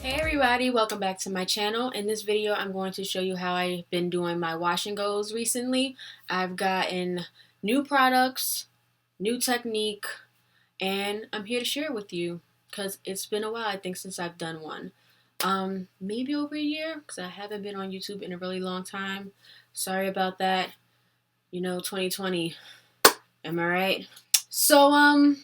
Hey everybody, welcome back to my channel. In this video, I'm going to show you how I've been doing my wash and goes recently. I've gotten new products, new technique, and I'm here to share it with you because it's been a while, I think, since I've done one. Maybe over a year because I haven't been on YouTube in a really long time. Sorry about that. 2020. Am I right? So,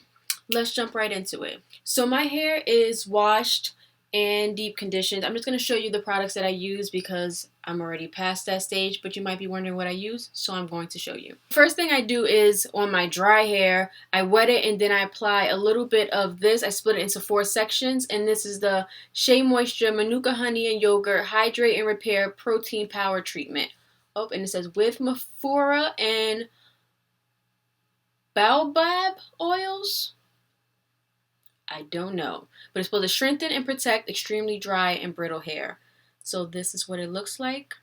let's jump right into it. So my hair is washed and deep conditioned. I'm just going to show you the products that I use because I'm already past that stage, but you might be wondering what I use, so I'm going to show you. First thing I do is on my dry hair, I wet it and then I apply a little bit of this. I split it into 4 sections, and this is the Shea Moisture Manuka Honey and Yogurt Hydrate and Repair Protein Power Treatment. Oh, and it says with Mafura and baobab oils? I don't know. But it's supposed to strengthen and protect extremely dry and brittle hair. So this is what it looks like.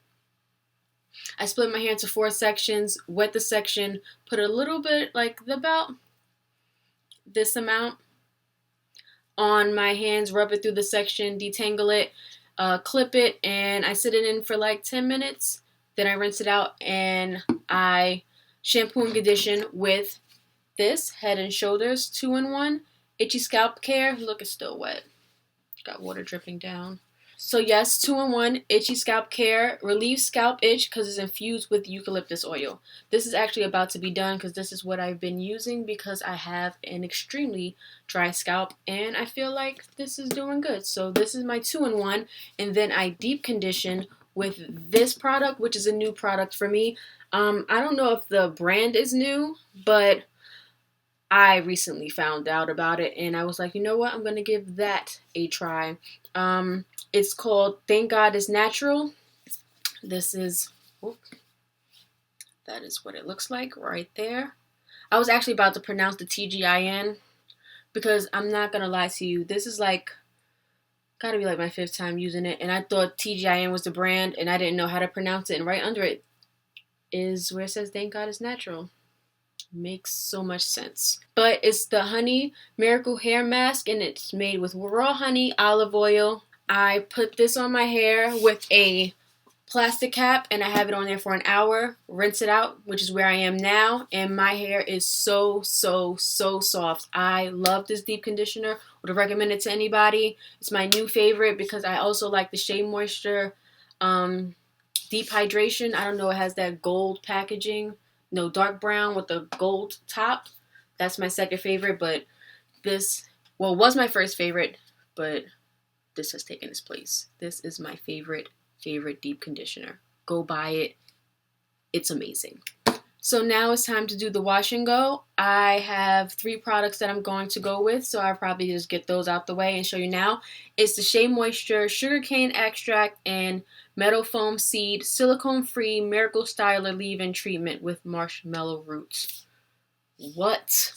I split my hair into 4 sections, wet the section, put a little bit, like about this amount on my hands, rub it through the section, detangle it, clip it, and I sit it in for like 10 minutes. Then I rinse it out and I shampoo and condition with this Head and Shoulders 2-in-1 Itchy Scalp Care. Look, it's still wet. Got water dripping down. So yes, 2-in-1 Itchy Scalp Care relieves scalp itch because it's infused with eucalyptus oil. This is actually about to be done because this is what I've been using because I have an extremely dry scalp and I feel like this is doing good. So this is my 2-in-1, and then I deep condition with this product, which is a new product for me. I don't know if the brand is new, but I recently found out about it and I was like, you know what? I'm going to give that a try. It's called Thank God It's Natural. This is, that is what it looks like right there. I was actually about to pronounce the TGIN because I'm not going to lie to you. This is like, gotta be like my 5th time using it. And I thought TGIN was the brand and I didn't know how to pronounce it. And right under it is where it says Thank God It's Natural. Makes so much sense. But it's the Honey Miracle Hair Mask and it's made with raw honey, olive oil. I put this on my hair with a plastic cap and I have it on there for an hour. Rinse it out, which is where I am now, and my hair is so soft. I love this deep conditioner. Would recommend it to anybody. It's my new favorite because I also like the Shea Moisture Deep Hydration. I don't know, it has that gold packaging. No, dark brown with the gold top. That's my second favorite, but this, well, was my first favorite, but this has taken its place. This is my favorite deep conditioner. Go buy it. It's amazing. So now it's time to do the wash and go. I have 3 products that I'm going to go with, so I'll probably just get those out the way and show you now. It's the Shea Moisture Sugarcane Extract and Meadow Foam Seed Silicone-Free Miracle Styler Leave-In Treatment with Marshmallow Roots. What?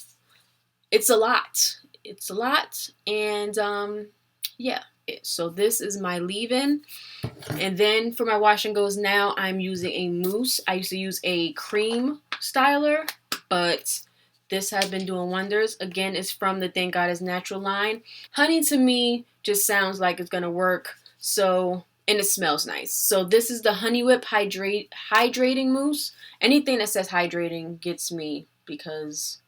It's a lot. It's a lot, and yeah. So this is my leave-in. And then for my wash and goes now, I'm using a mousse. I used to use a cream styler, but this has been doing wonders. Again, it's from the Thank God It's Natural line. Honey to me just sounds like it's going to work. So, and it smells nice. So this is the Honey Whip Hydrating Mousse. Anything that says hydrating gets me because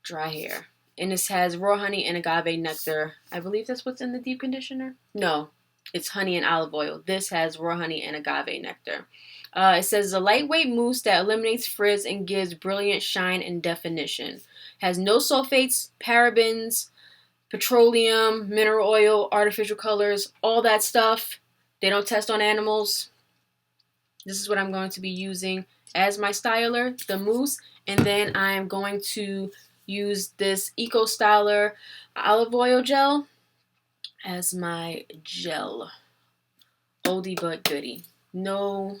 dry hair. And this has raw honey and agave nectar. I believe that's what's in the deep conditioner. No, it's honey and olive oil. This has raw honey and agave nectar. It says a lightweight mousse that eliminates frizz and gives brilliant shine and definition. Has no sulfates, parabens, petroleum, mineral oil, artificial colors, all that stuff. They don't test on animals. This is what I'm going to be using as my styler, the mousse. And then I'm going to use this Eco Styler olive oil gel as my gel. Oldie but goodie. No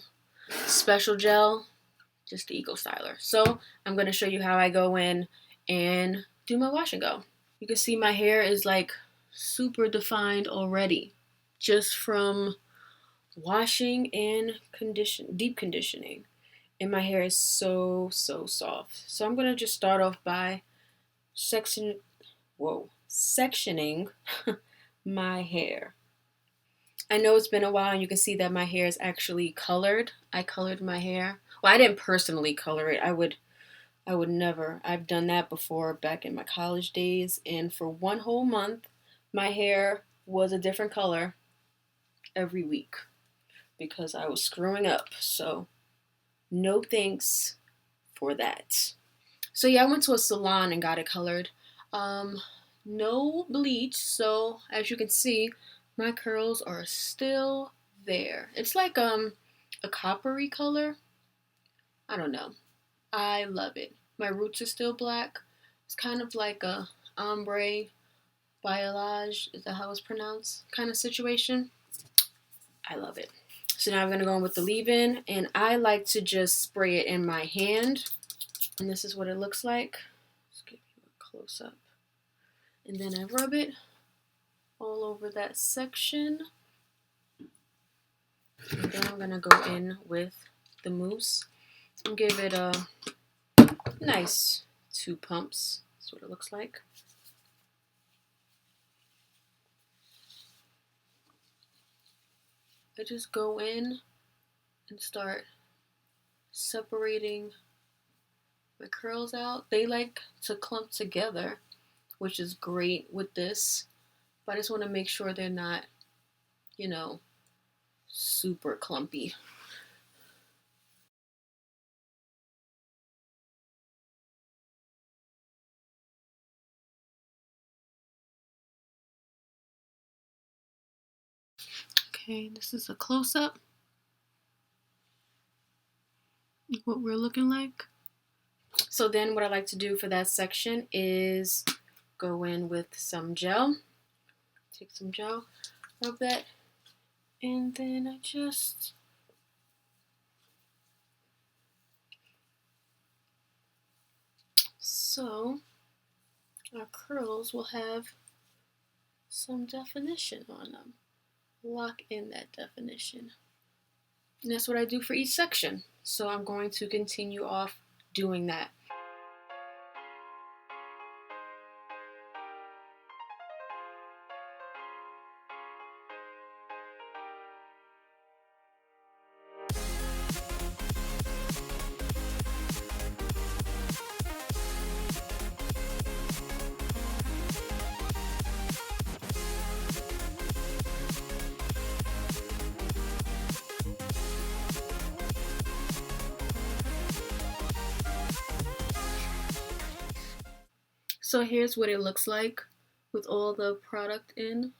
special gel, just the Eco Styler. So I'm going to show you how I go in and do my wash and go. You can see my hair is like super defined already just from washing and deep conditioning. And my hair is so soft. So I'm going to just start off by sectioning my hair. I know it's been a while and you can see that my hair is actually colored. I colored my hair. Well, I didn't personally color it. I would never. I've done that before back in my college days, and for one whole month my hair was a different color every week because I was screwing up. So, no thanks for that. So yeah, I went to a salon and got it colored. Um, no bleach, so as you can see, my curls are still there. It's like a coppery color. I don't know. I love it. My roots are still black. It's kind of like a ombre balayage, is that how it's pronounced? Kind of situation. I love it. So now I'm gonna go in with the leave-in, and I like to just spray it in my hand. And this is what it looks like. Let's give you a close up. And then I rub it all over that section. And then I'm gonna go in with the mousse and give it a nice 2 pumps. That's what it looks like. I just go in and start separating my curls out. They like to clump together, which is great with this, but I just want to make sure they're not, super clumpy. Okay, this is a close-up of what we're looking like. So then what I like to do for that section is go in with some gel. Take some gel, rub that, and then I just so our curls will have some definition on them. Lock in that definition. And that's what I do for each section. So I'm going to continue off doing that. So here's what it looks like with all the product in.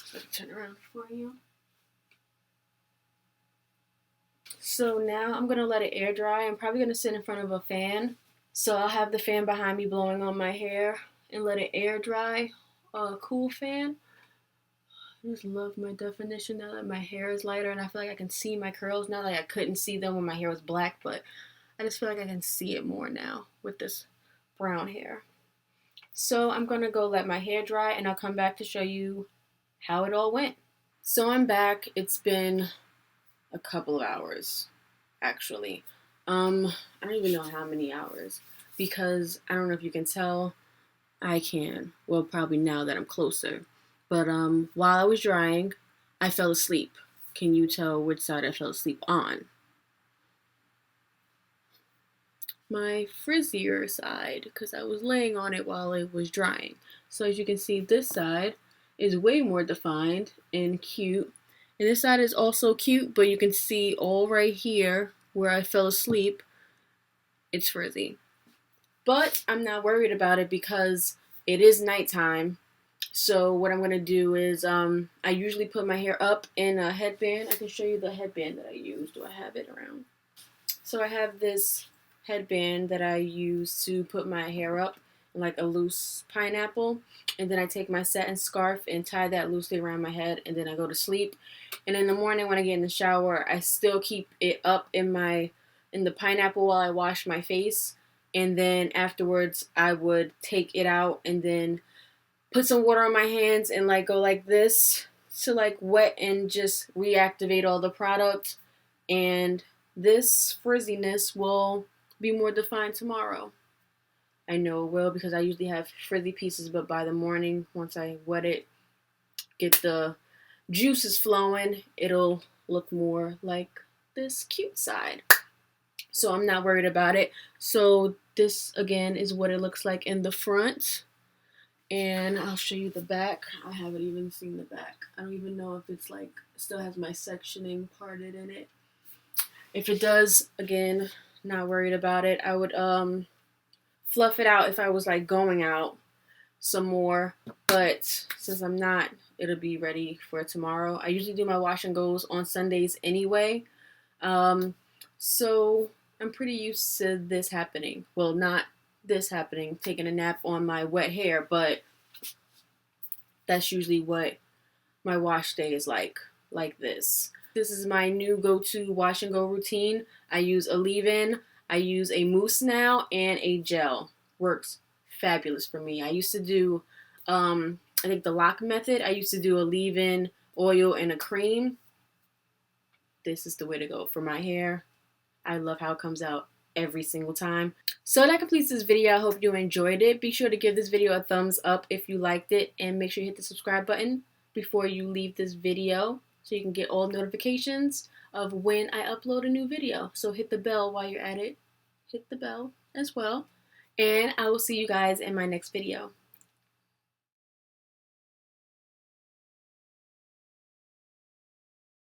So turn around for you. So now I'm gonna let it air dry. I'm probably gonna sit in front of a fan. So I'll have the fan behind me blowing on my hair and let it air dry. A cool fan. I just love my definition now that my hair is lighter and I feel like I can see my curls now. Like I couldn't see them when my hair was black, but I just feel like I can see it more now with this brown hair. So I'm gonna go let my hair dry and I'll come back to show you how it all went. So I'm back. It's been a couple of hours, actually. I don't even know how many hours because I don't know if you can tell. I can. Well, probably now that I'm closer. But while I was drying, I fell asleep. Can you tell which side I fell asleep on? My frizzier side, because I was laying on it while it was drying. So as you can see, this side is way more defined and cute. And this side is also cute, but you can see all right here where I fell asleep, it's frizzy. But I'm not worried about it because it is nighttime. So what I'm going to do is I usually put my hair up in a headband. I can show you the headband that I use. Do I have it around? So I have this headband that I use to put my hair up like a loose pineapple, and then I take my satin scarf and tie that loosely around my head, and then I go to sleep. And in the morning when I get in the shower, I still keep it up in the pineapple while I wash my face, and then afterwards I would take it out and then put some water on my hands and like go like this to like wet and just reactivate all the product, and this frizziness will be more defined tomorrow. I know it will because I usually have frizzy pieces, but by the morning, once I wet it, get the juices flowing, it'll look more like this cute side. So I'm not worried about it. So this again is what it looks like in the front. And I'll show you the back. I haven't even seen the back. I don't even know if it's like still has my sectioning parted in it. If it does, again, not worried about it. I would fluff it out if I was like going out some more, but since I'm not, it'll be ready for tomorrow. I usually do my wash and goes on Sundays anyway, so I'm pretty used to this happening. Well, not this happening, taking a nap on my wet hair, but that's usually what my wash day is like this. This is my new go-to wash and go routine. I use a leave-in, I use a mousse now, and a gel. Works fabulous for me. I used to do, I think the lock method, I used to do a leave-in, oil, and a cream. This is the way to go for my hair. I love how it comes out every single time. So that completes this video. I hope you enjoyed it. Be sure to give this video a thumbs up if you liked it, and make sure you hit the subscribe button before you leave this video so you can get all notifications of when I upload a new video. So hit the bell while you're at it. Hit the bell as well. And I will see you guys in my next video.